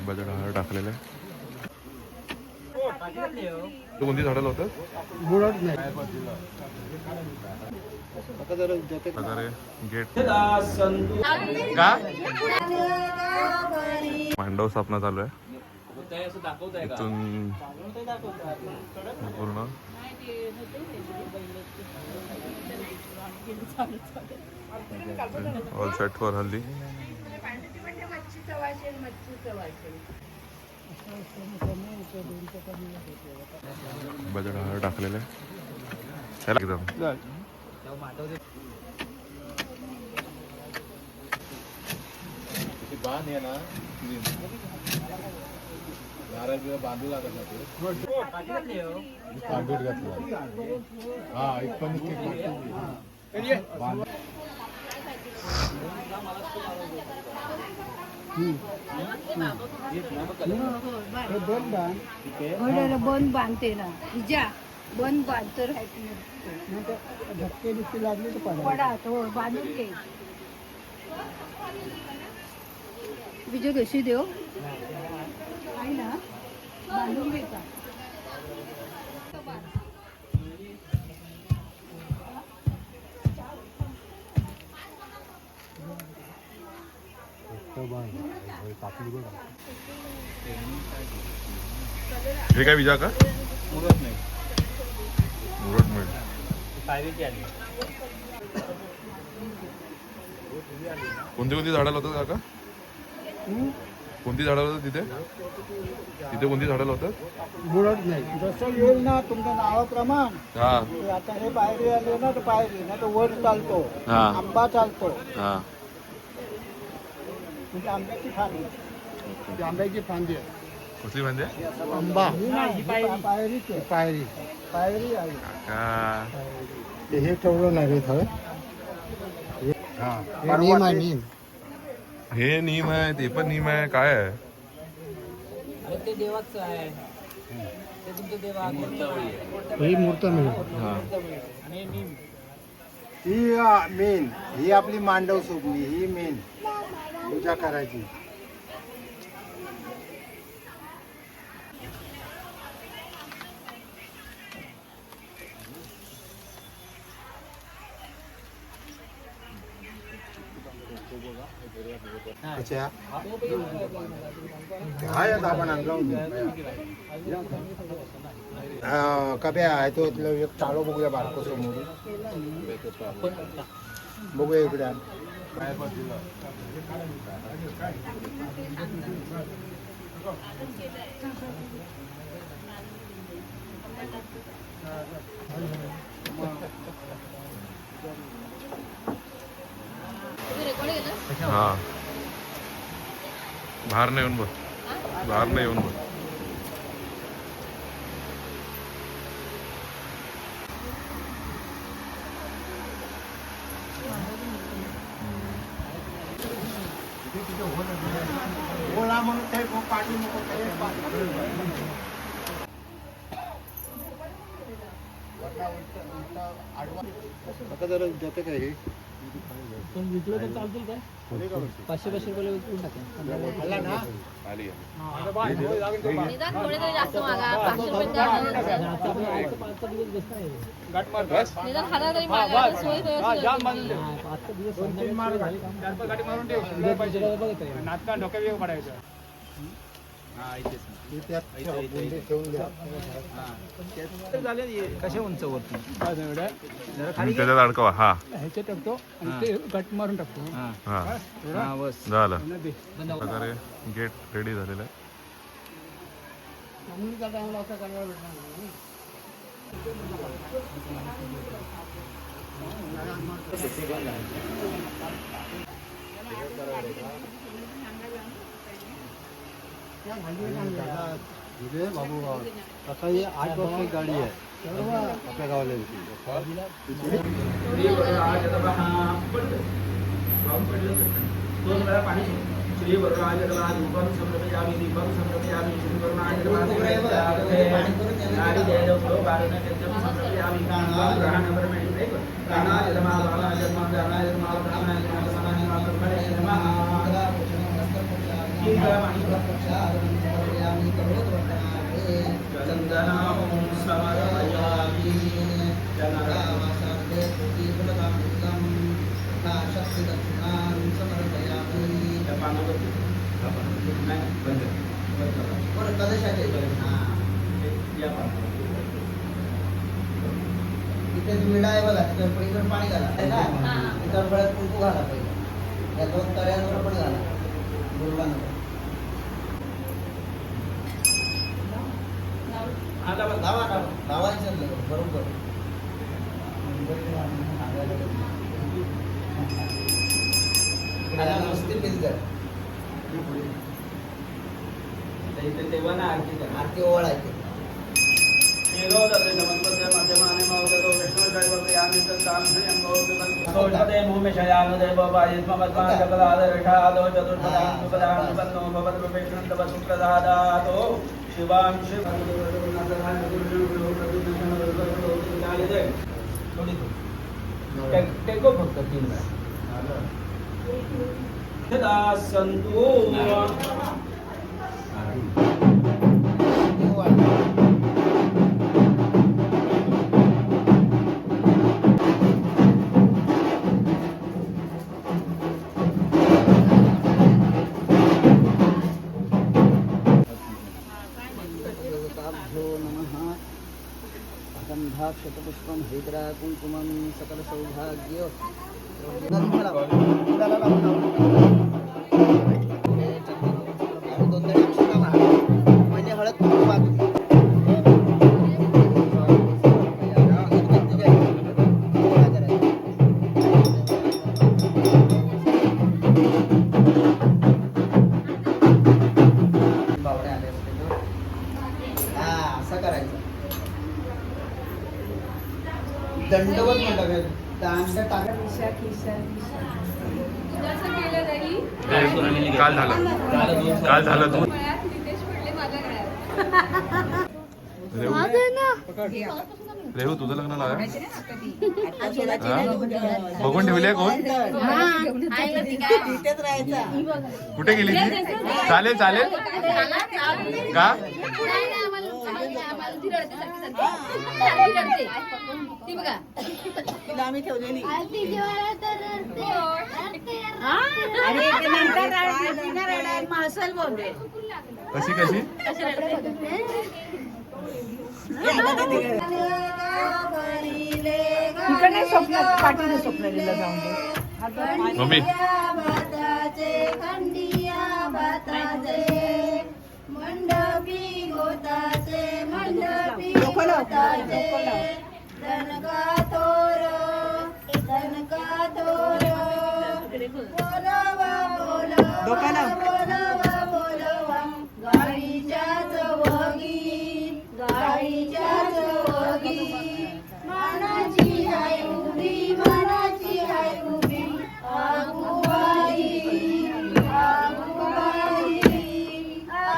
Budget हा टाकलेलं आहे. तू कोणती झाडाला होतं? गेट का मांडव स्थापना चालू आहे इथून पूर्ण. All set for haldi. Budget हा टाकलेलं आहे. एकदम बांध आहे ना नारळ बिरळ बांधू लागत ना ते कांदूट घातला. हा एक पण बन बांधते ना बन बांधतो धक्के दुखी लागली तर पडा तो बांधून घे. विजय कशी देव आहे ना बांधून घ्यायचा. हे काय विजा का मुरत नाही. मुरट मिळ. कोणती कोणती झाडाला होतं काका? कोणती झाडाला होतं तिथे? तिथे कोणती झाडाला होतं? मुळत नाही. जसं येईल ना तुमच्या नावाप्रमाणे. हा आता हे पायरी आले ना तर पायरी ना तर वर चालतो. आंबा चालतो. हा म्हणजे आंब्याची फांदी. आंब्याची फांदी आहे. कसली म्हणजे? आंबा पायरी पायरी पायरी आहे. हे ठेवलं नाही रे थोडं. नियम आहे नियम. हे नियम आहे ते पण नियम आहे काय आहे? ते देवाचं आहे. ते तुमचं देवा ही मूर्त मिळेल. आणि निम ही मेन ही आपली मांडव सोपली. ही मेन पूजा करायची. अच्छा हाय आता आपण आणलं कप्या आहे तो एक चालो बघूया बारको समोर बघूया इकडे आण. हा बाहेर नाही येऊन बघ. बाहेर नाही येऊन बघ. बोला म्हणून ते पाठी नको. आता जरा जाते काय हे पण विकलं तर चालतील काय? 500 रुपयाला विकून टाका. आली निदान थोडे तरी जास्त मागा. 500 रुपये द्या. आजचा दिवस बेस्ट आहे. निदान खाना तरी मागा. सोय आजचा दिवस कशा उंच वरती त्याच्यात अडकवा. हा ह्याचे टाकतो आणि ते कट मारून टाकतो. हा बस झालं. प्रकारे गेट रेडी झालेलं आहे. बाबू आता ही 8 वर्षाची गाडी आहे आपल्या गावाला. श्री वरराज दीपम समर्पयामि दीपम समर्पयामि श्री वरराज नारी जय फलो बारन केतम समर्पयामि कानाम ग्रहण परमेश्वरे काना जलमा बाला जलमा जाना जलमा प्राणा जलमा समाहि मातृ नमः चंदनां समर्पयामि इथे विडा आहे बघा तिथे पलीकडे पाणी घाला आहे ना इतर वेळात कुंकू घाला पहिले या 2 तऱ्यांवर पण घाला गुरुवांवर लावायचं बरोबर मस्ती केली तेव्हा ना आरती करा आरती ओवाळायची टेको फक्त 3 वेळा संतू गंधाक्षतपुष्पं हृद्रा कुंकुमं सकल सौभाग्य म्हणजे हळद बावडे आले असते हा असं करायचं दंडवत म्हणतात दांड टाका काल झालं तू रेहू तुझं लग्न लावा बघून ठेवले कोण कुठे गेली ती चालेल चालेल का आम्ही ठेवलेली कशी कशी इकडे स्वप्न पाठीने स्वप्नलीला जाऊन दे मम्मी मंडपी गोताचे मंडपी गोताचे दनका तोर बोलवा बोलवा बोलवा गाडीच्या चवगी मनाची हाय उभी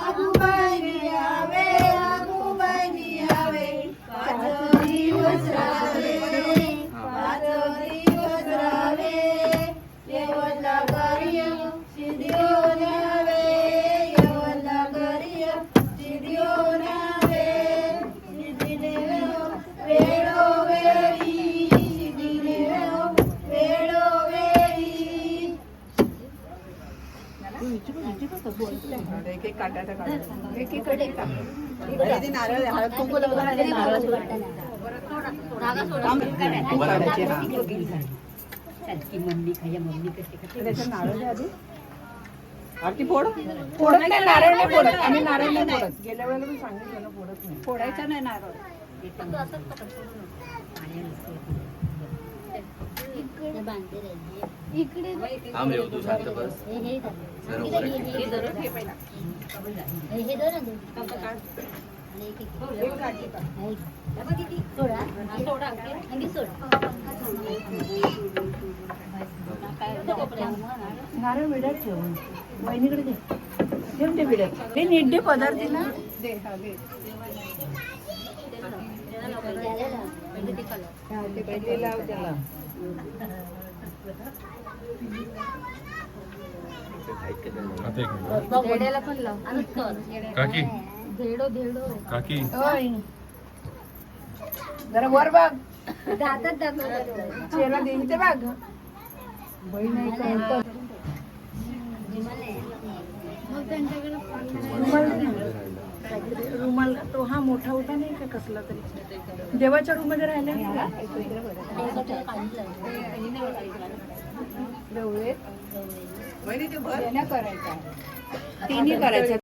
आगुबाई आवे पाच दिवस रावे येवला कार्य सिद्धियो न्यावे येवला कार्य सिद्धियो न्यावे सिद्धिने वेळोवेळी सिद्धिने वेळोवेळी एक काटाटा काढ एकीकडे नारळ हळद कुंकू आरती फोड फोडत नाही नारळ नाही फोडत आम्ही नारळ नाही फोडत गेल्या वेळेला मी सांगितलं ना फोडत नाही फोडायचा नाही नारळ इकडे नारळ विड्यात ठेवून वहिनीकडे दे ठेवून ते विड्यात हे निड्डे पदार्थ ना दे हा दे ते पहिले लाव त्याला आता एक मिनिट. धेड्याला पण लाव आणि कर काकी धेडो धेडो काकी ओय. जरा वर बघ दातात दाखव चेहरा दे इथे बघ बहीण आहे का? मग त्यांच्याकडे रुमाल दे. रुमाल तो हा मोठा होता नाही का कसला तरी देवाच्या रूम मध्ये राहिला करायचा तिन्ही करायचं